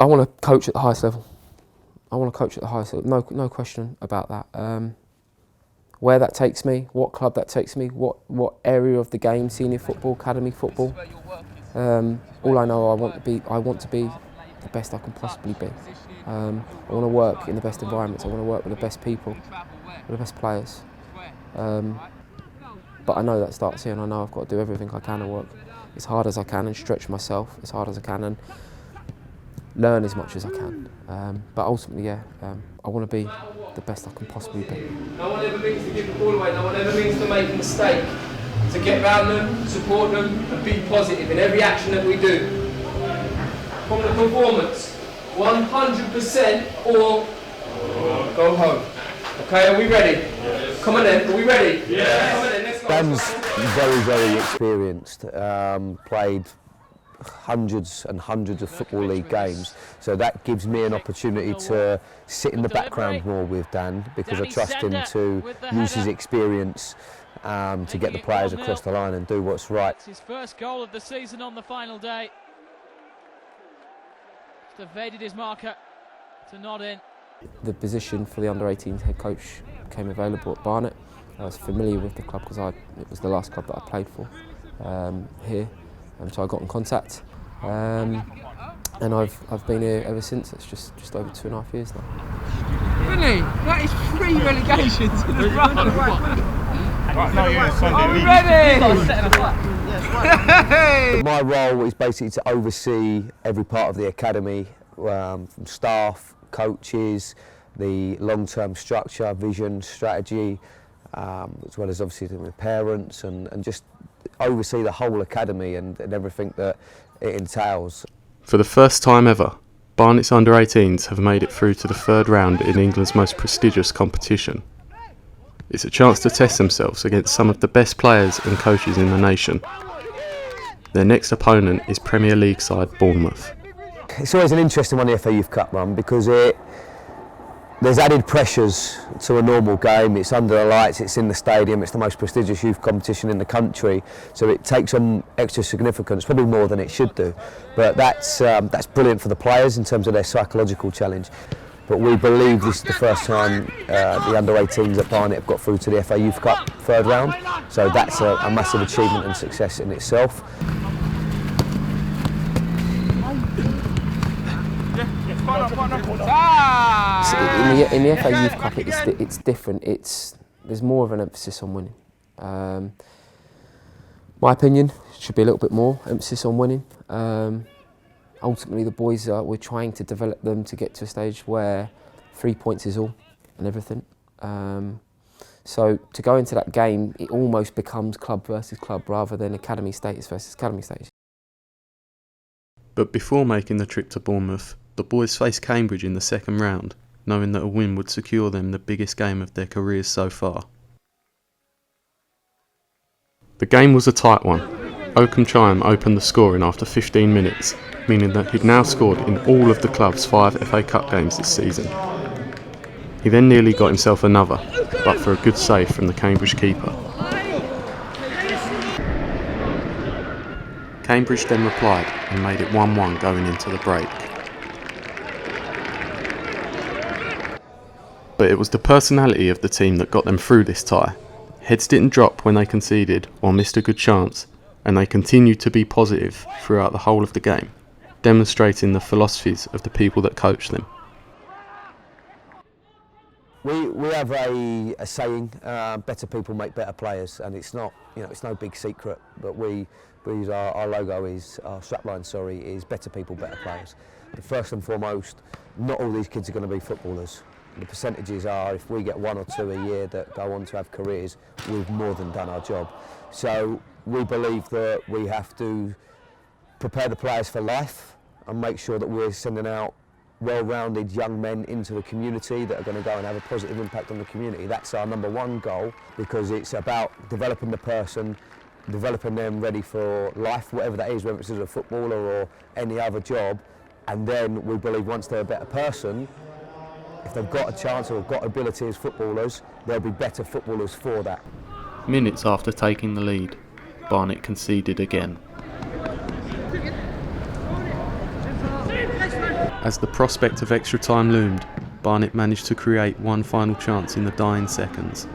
I want to coach at the highest level. I want to coach at the highest level. No question about that. Where that takes me, what club that takes me, what area of the game, senior football, academy football. All I know, I want to be the best I can possibly be. I want to work in the best environments. I want to work with the best people, with the best players. But I know that starts here, and I know I've got to do everything I can and work as hard as I can and stretch myself as hard as I can and learn as much as I can. But ultimately, I want to be the best I can possibly be. No one ever means to give the ball away. No one ever means to make a mistake. To get round them, support them, and be positive in every action that we do. From the performance, 100% or go home. Okay, are we ready? Yes. Come on then, are we ready? Yes. Come on then, let's go. Dan's very experienced, played hundreds and hundreds of Football League games, so that gives me an opportunity to sit in the background more with Dan, because I trust him to use his experience to get the players across the line and do what's right. It's his first goal of the season on the final day. Just evaded his marker to nod in. The position for the under-18s head coach became available at Barnet. I was familiar with the club because it was the last club that I played for here, so I got in contact. And I've been here ever since. It's just over 2.5 years now. Really? That is 3 relegations in a row. My role is basically to oversee every part of the academy, from staff, coaches, the long-term structure, vision, strategy, as well as obviously the parents, and just oversee the whole academy and everything that it entails. For the first time ever, Barnet's under-18s have made it through to the third round in England's most prestigious competition. It's a chance to test themselves against some of the best players and coaches in the nation. Their next opponent is Premier League side Bournemouth. It's always an interesting one, the FA Youth Cup run, because there's added pressures to a normal game. It's under the lights, it's in the stadium, it's the most prestigious youth competition in the country, so it takes on extra significance, probably more than it should do. But that's brilliant for the players in terms of their psychological challenge. But we believe this is the first time the under-18s at Barnet have got through to the FA Youth Cup third round, so that's a massive achievement and success in itself. In the FA Youth Cup, it's different. There's more of an emphasis on winning. My opinion, should be a little bit more emphasis on winning. Ultimately, the boys we're trying to develop them to get to a stage where 3 points is all and everything. So to go into that game, it almost becomes club versus club rather than academy status versus academy status. But before making the trip to Bournemouth, the boys faced Cambridge in the second round, knowing that a win would secure them the biggest game of their careers so far. The game was a tight one. Oakham Chime opened the scoring after 15 minutes, meaning that he'd now scored in all of the club's 5 FA Cup games this season. He then nearly got himself another, but for a good save from the Cambridge keeper. Cambridge then replied and made it 1-1 going into the break. But it was the personality of the team that got them through this tie. Heads didn't drop when they conceded or missed a good chance, and they continued to be positive throughout the whole of the game, demonstrating the philosophies of the people that coach them. We have a saying, better people make better players, and it's not, it's no big secret, but our logo is, our strapline, is better people, better players. And first and foremost, not all these kids are going to be footballers. The percentages are, if we get 1 or 2 a year that go on to have careers, we've more than done our job. So we believe that we have to prepare the players for life and make sure that we're sending out well-rounded young men into the community that are going to go and have a positive impact on the community. That's our #1 goal, because it's about developing the person, developing them ready for life, whatever that is, whether it's as a footballer or any other job. And then we believe once they're a better person, if they've got a chance or got ability as footballers, they'll be better footballers for that. Minutes after taking the lead, Barnet conceded again. As the prospect of extra time loomed, Barnet managed to create one final chance in the dying seconds.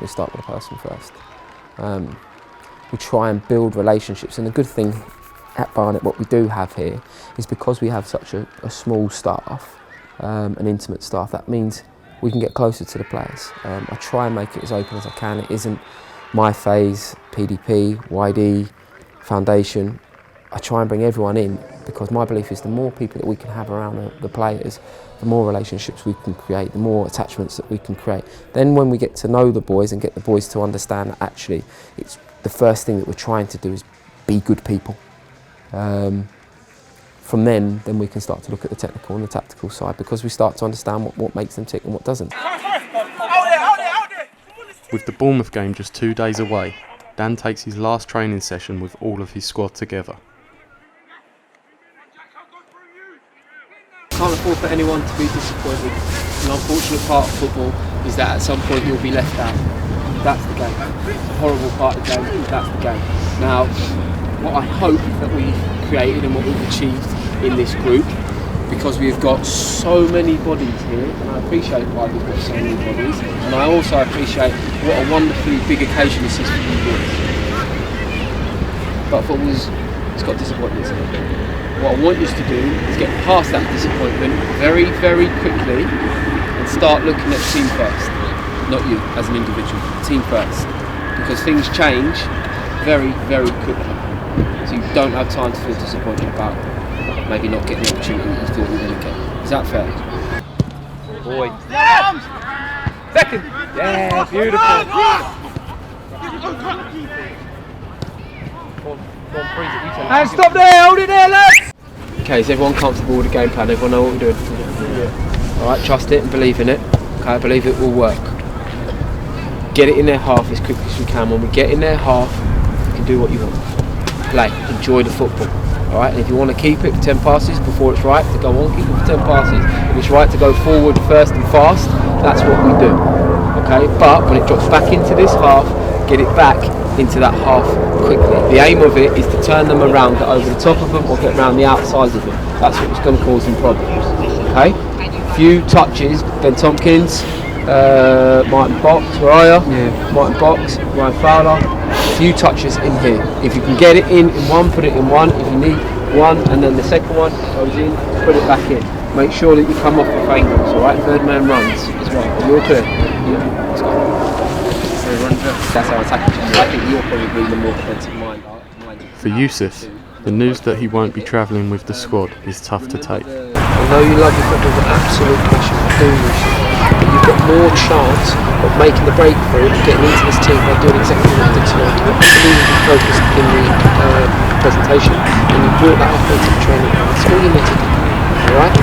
We start with a person first. We try and build relationships, and the good thing at Barnet, what we do have here, is because we have such a small staff, an intimate staff, that means we can get closer to the players. I try and make it as open as I can. It isn't my phase, PDP, YD, Foundation. I try and bring everyone in, because my belief is the more people that we can have around the players, the more relationships we can create, the more attachments that we can create. Then when we get to know the boys and get the boys to understand that actually it's the first thing that we're trying to do is be good people. From then we can start to look at the technical and the tactical side, because we start to understand what makes them tick and what doesn't. With the Bournemouth game just 2 days away, Dan takes his last training session with all of his squad together. Can't afford for anyone to be disappointed. An unfortunate part of football is that at some point you'll be left out. That's the game. The horrible part of the game is that's the game. Now, what I hope that we've created and what we've achieved in this group, because we've got so many bodies here, and I appreciate why we've got so many bodies, and I also appreciate what a wonderfully big occasion this is for you boys. But it's got disappointments in it. What I want you to do is get past that disappointment very, very quickly and start looking at team first. Not you as an individual, team first. Because things change very, very quickly. So you don't have time to feel disappointed about maybe not getting the opportunity that you thought you were going to get. Is that fair? Boy. Second! Yeah, beautiful. And stop there, hold it there, lads! Okay, is everyone comfortable with the game plan? Everyone know what we're doing? Yeah. Alright, trust it and believe in it. Okay, I believe it will work. Get it in their half as quickly as we can. When we get in their half, you can do what you want. Play, enjoy the football. Alright, and if you want to keep it for 10 passes before it's right to go on, keep it for 10 passes. If it's right to go forward first and fast, that's what we do. Okay, but when it drops back into this half, get it back into that half quickly. The aim of it is to turn them around, get over the top of them or get around the outsides of them. That's what's going to cause them problems. Okay? Few touches, Ben Tompkins, Martin Box, where are you? Yeah. Martin Box, Ryan Fowler. Few touches in here. If you can get it in one, put it in one. If you need one, and then the second one goes in, put it back in. Make sure that you come off with angles, alright? Third man runs as well. Are you all clear? Yeah. Let's go. That's how I tackle you. I think you're probably the more defensive mind. For Yusuf, the news that he won't be travelling with the squad is tough to take. I know you love your football with absolute passion, but you've got more chance of making the breakthrough and getting into this team by doing exactly what you did tonight. You were unbelievably focused in the presentation, and you brought that up into the training. That's all you need to do, alright?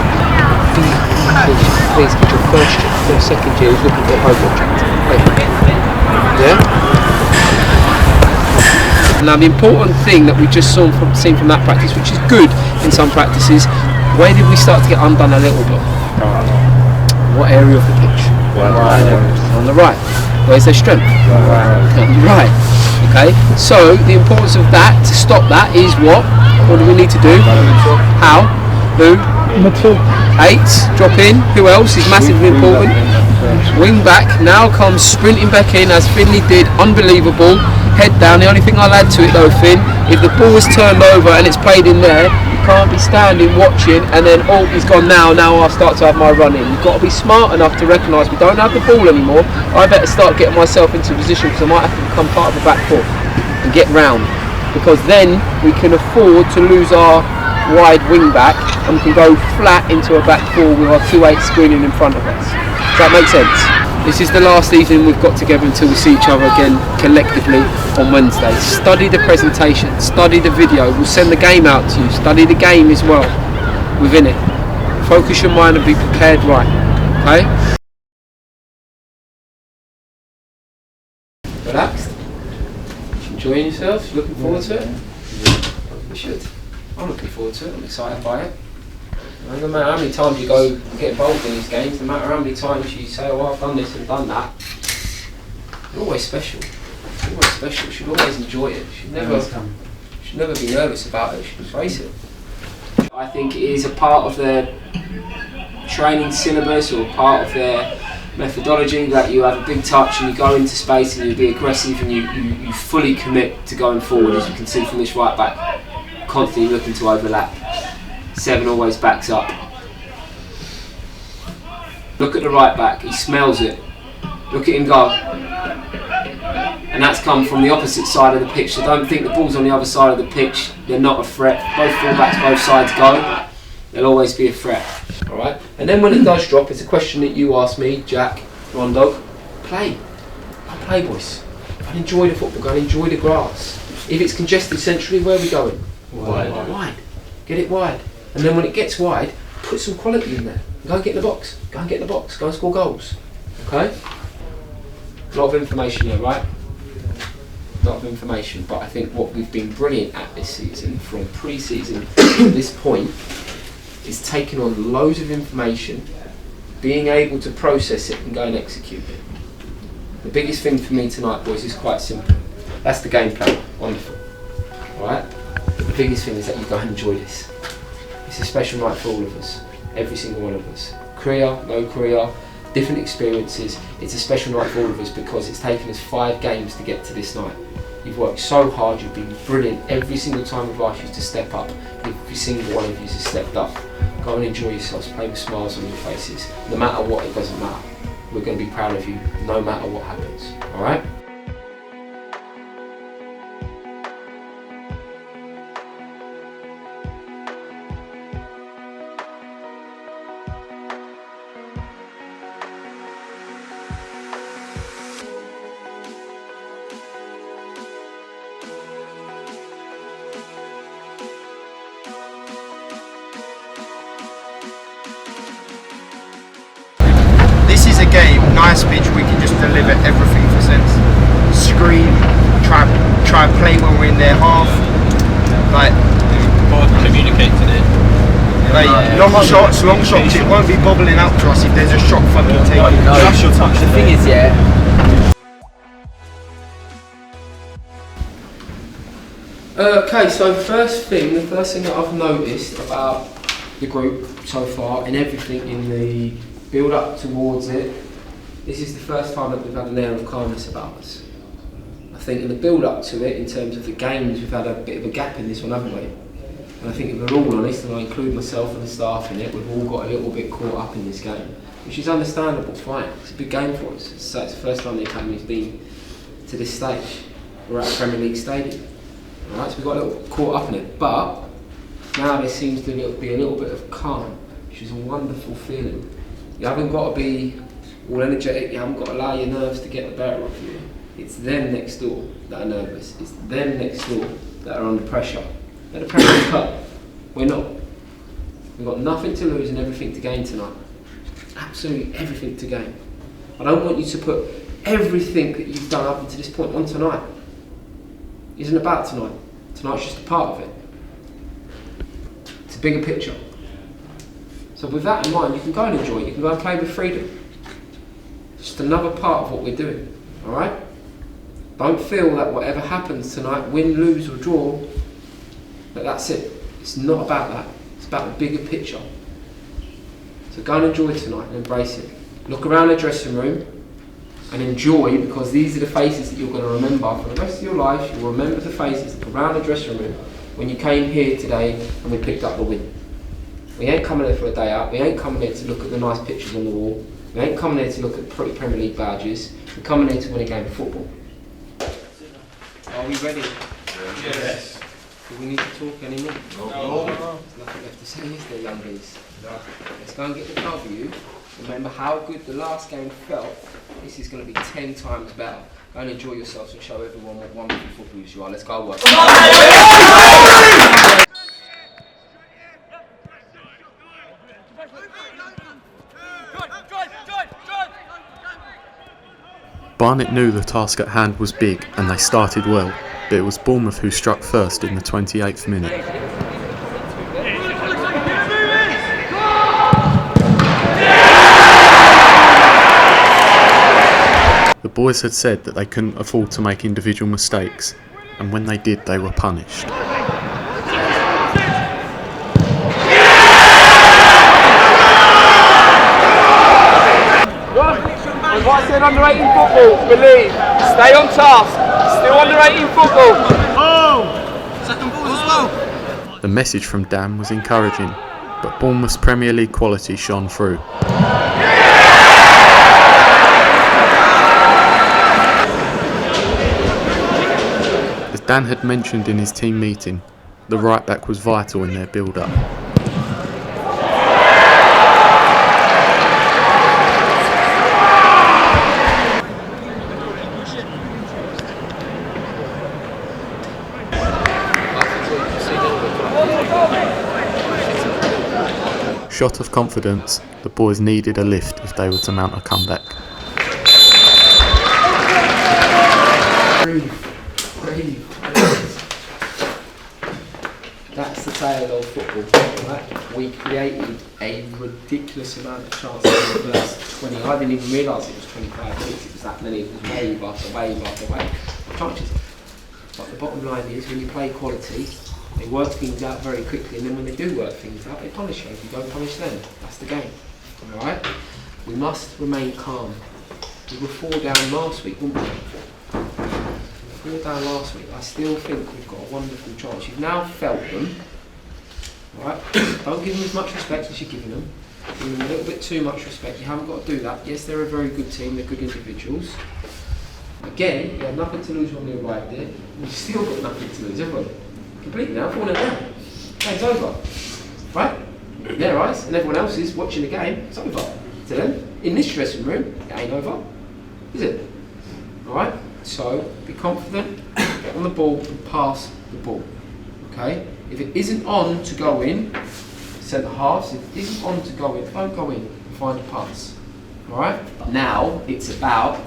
Please get your first year, your second year is looking for a home contract. Yeah? Now the important thing that we just seen from that practice, which is good in some practices, where did we start to get undone a little bit? What area of the pitch? On the right. Where's their strength? On the right. Okay, so the importance of that, to stop that, is what? What do we need to do? How? Who? 8, drop in. Who else is massively important? Wing back, now comes sprinting back in as Finley did, unbelievable. Head down. The only thing I'll add to it though, Finn, if the ball is turned over and it's played in there, you can't be standing watching and then, oh, he's gone now I'll start to have my run in. You've got to be smart enough to recognise we don't have the ball anymore. I better start getting myself into a position because I might have to become part of the back four and get round, because then we can afford to lose our wide wing back and we can go flat into a back four with our 2-8 screening in front of us. Does that make sense? This is the last evening we've got together until we see each other again collectively on Wednesday. Study the presentation, study the video. We'll send the game out to you. Study the game as well within it. Focus your mind and be prepared right. Okay? Relaxed? Enjoying yourself? Looking forward to it? You should. I'm looking forward to it. I'm excited by it. No matter how many times you go get involved in these games, no matter how many times you say, oh, I've done this and done that, you're always special. You're always special. You should always enjoy it. You should never be nervous about it. You should embrace it. I think it is a part of their training syllabus or part of their methodology that you have a big touch and you go into space and you be aggressive and you fully commit to going forward, as you can see from this right back, constantly looking to overlap. 7 always backs up. Look at the right back, he smells it. Look at him go. And that's come from the opposite side of the pitch, so don't think the ball's on the other side of the pitch. They're not a threat. Both fullbacks, both sides go. They'll always be a threat. Alright? And then when it does drop, it's a question that you asked me, Jack, Rondog. Play. Play, boys. And enjoy the football, go and enjoy the grass. If it's congested centrally, where are we going? Wide. Get it wide. And then when it gets wide, put some quality in there. Go and get in the box. Go and get in the box. Go and score goals. Okay? A lot of information here, right? A lot of information, but I think what we've been brilliant at this season, from pre-season to this point, is taking on loads of information, being able to process it and go and execute it. The biggest thing for me tonight, boys, is quite simple. That's the game plan. Wonderful. Alright? But the biggest thing is that you go and enjoy this. It's a special night for all of us. Every single one of us. Career, no career, different experiences. It's a special night for all of us because it's taken us 5 games to get to this night. You've worked so hard, you've been brilliant. Every single time we've asked you to step up, every single one of you has stepped up. Go and enjoy yourselves, play with smiles on your faces. No matter what, it doesn't matter. We're going to be proud of you, no matter what happens. Alright? This is a game, nice pitch, we can just deliver everything for sense. Scream, try and play when we're in their half. Like, communicating it. long shots, it won't be bobbling out to us if there's a shot fucking taken. Just your touch. The thing is, Okay, so the first thing that I've noticed about the group so far and everything in the build up towards it, this is the first time that we've had an air of calmness about us. I think in the build up to it, in terms of the games, we've had a bit of a gap in this one, haven't we? And I think if we're all honest, and I include myself and the staff in it, we've all got a little bit caught up in this game, which is understandable, fine. It's a big game for us. So it's the first time the Academy's been to this stage. We're at a Premier League stadium. Alright, so we got a little caught up in it, but now there seems to be a little bit of calm, which is a wonderful feeling. You haven't got to be all energetic, you haven't got to allow your nerves to get the better of you. It's them next door that are nervous, it's them next door that are under pressure. They're the Premier League Cup, we're not. We've got nothing to lose and everything to gain tonight. Absolutely everything to gain. I don't want you to put everything that you've done up until this point on tonight. It isn't about tonight. Tonight's just a part of it. It's a bigger picture. So with that in mind, you can go and enjoy it. You can go and play with freedom. It's just another part of what we're doing. Alright? Don't feel that whatever happens tonight, win, lose or draw, that's it. It's not about that. It's about the bigger picture. So go and enjoy tonight and embrace it. Look around the dressing room and enjoy, because these are the faces that you're going to remember for the rest of your life. You'll remember the faces around the dressing room when you came here today and we picked up the win. We ain't coming here for a day out. We ain't coming here to look at the nice pictures on the wall. We ain't coming here to look at pretty Premier League badges. We're coming here to win a game of football. Are we ready? Yes. Do we need to talk anymore? No. There's nothing left to say, is there, youngies? No. Let's go and get the W. Remember how good the last game felt. This is going to be 10 times better. Go and enjoy yourselves and show everyone what wonderful footballers you are. Let's go work. Barnet knew the task at hand was big and they started well, but it was Bournemouth who struck first in the 28th minute. The boys had said that they couldn't afford to make individual mistakes, and when they did, they were punished. As I said, under 18 football, believe, stay on task, still under 18 football. Second ball as well. The message from Dan was encouraging, but Bournemouth's Premier League quality shone through. As Dan had mentioned in his team meeting, the right back was vital in their build-up. Shot of confidence, the boys needed a lift if they were to mount a comeback. Breathe. That's the tale of football. Right? We created a ridiculous amount of chances in the first 20. I didn't even realise it was 25 minutes. It was that many. It was wave after wave after wave. Chances. But the bottom line is, when you play quality, they work things out very quickly, and then when they do work things out, they punish you. If you don't punish them, that's the game. Alright? We must remain calm. We were 4 down last week, weren't we? 4 down last week. I still think we've got a wonderful chance. You've now felt them. Alright? Don't give them as much respect as you're giving them. Give them a little bit too much respect. You haven't got to do that. Yes, they're a very good team, they're good individuals. Again, you had nothing to lose when we arrived there. We've still got nothing to lose, haven't we? Completely now, 4-0 down. Game's over. Right? In their eyes, and everyone else is watching the game, it's over. To them, in this dressing room, it ain't over. Is it? Alright? So, be confident, get on the ball and pass the ball. Okay? If it isn't on to go in, centre halves, if it isn't on to go in, don't go in and find a pass. Alright? Now, it's about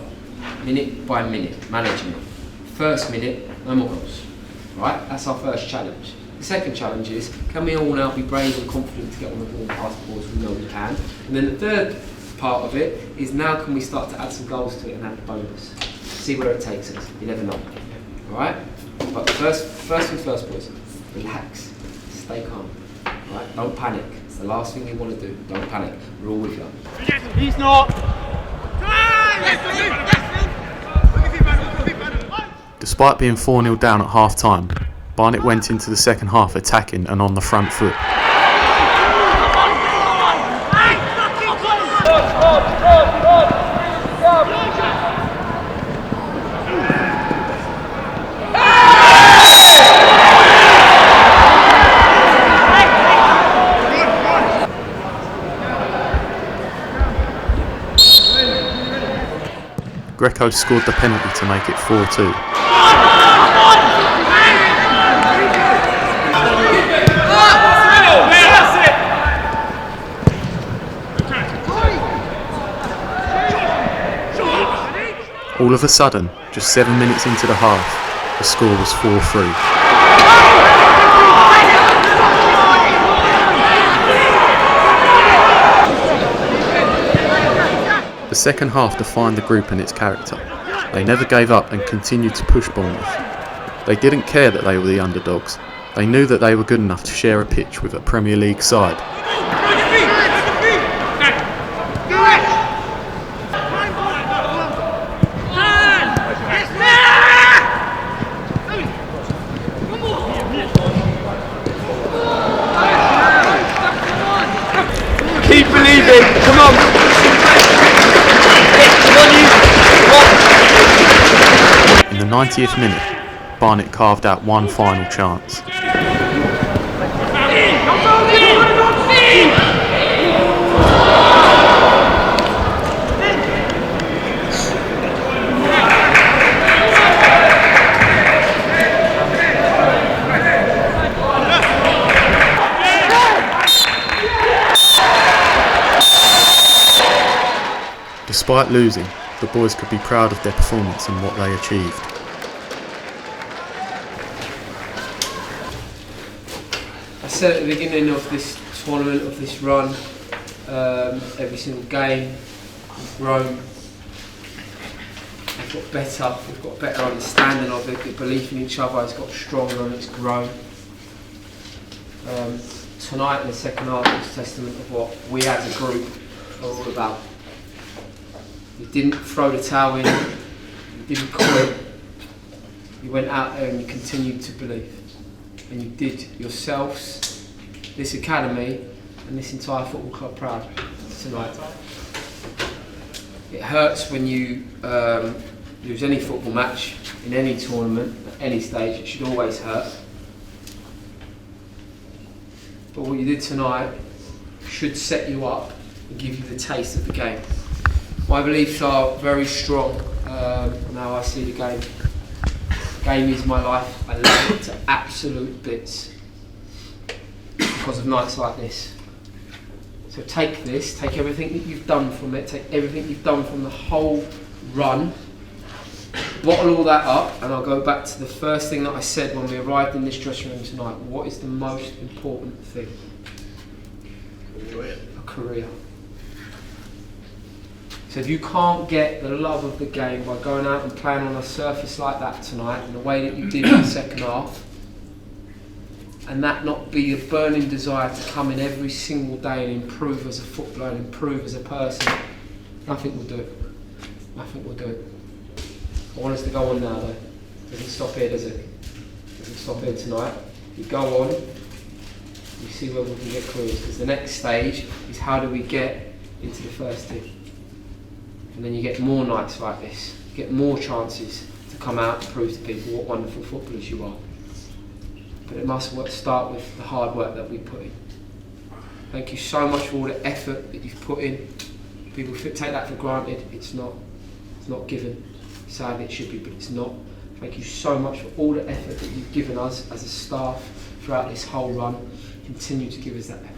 minute by minute, managing it. First minute, no more goals. Right, that's our first challenge. The second challenge is, can we all now be brave and confident to get on the ball and pass the ball as we know we can? And then the third part of it is, now can we start to add some goals to it and add the bonus? See where it takes us. You never know. Alright? But first things first, boys. Relax. Stay calm. Alright? Don't panic. It's the last thing you want to do. Don't panic. We're all with you. He's not. Despite being 4-0 down at half-time, Barnet went into the second half attacking and on the front foot. Greco scored the penalty to make it 4-2. All of a sudden, just 7 minutes into the half, the score was 4-3. The second half defined the group and its character. They never gave up and continued to push Bournemouth. They didn't care that they were the underdogs. They knew that they were good enough to share a pitch with a Premier League side. Keep believing, come on! In the 90th minute, Barnet carved out one final chance. Despite losing, the boys could be proud of their performance and what they achieved. I said at the beginning of this tournament, of this run, every single game, we've grown. got better, we've got a better understanding of it, the belief in each other has got stronger and it's grown. Tonight in the second half is testament of what we as a group are all about. You didn't throw the towel in, you didn't quit, you went out there and you continued to believe. And you did yourselves, this academy and this entire football club proud tonight. It hurts when you lose any football match in any tournament at any stage. It should always hurt. But what you did tonight should set you up and give you the taste of the game. My beliefs are very strong. Now I see the game. The game is my life. I love it to absolute bits because of nights like this. So take this, take everything that you've done from it, take everything you've done from the whole run, bottle all that up, and I'll go back to the first thing that I said when we arrived in this dressing room tonight. What is the most important thing? A career. So if you can't get the love of the game by going out and playing on a surface like that tonight, in the way that you did in the second half, and that not be a burning desire to come in every single day and improve as a footballer and improve as a person, nothing will do it. Nothing will do it. I want us to go on now though. It doesn't stop here, does it? It doesn't stop here tonight. You go on, you see where we can get careers, because the next stage is how do we get into the first team. And then you get more nights like this, you get more chances to come out and prove to people what wonderful footballers you are. But it must start with the hard work that we put in. Thank you so much for all the effort that you've put in. People take that for granted. It's not given. Sadly it should be, but it's not. Thank you so much for all the effort that you've given us as a staff throughout this whole run. Continue to give us that effort.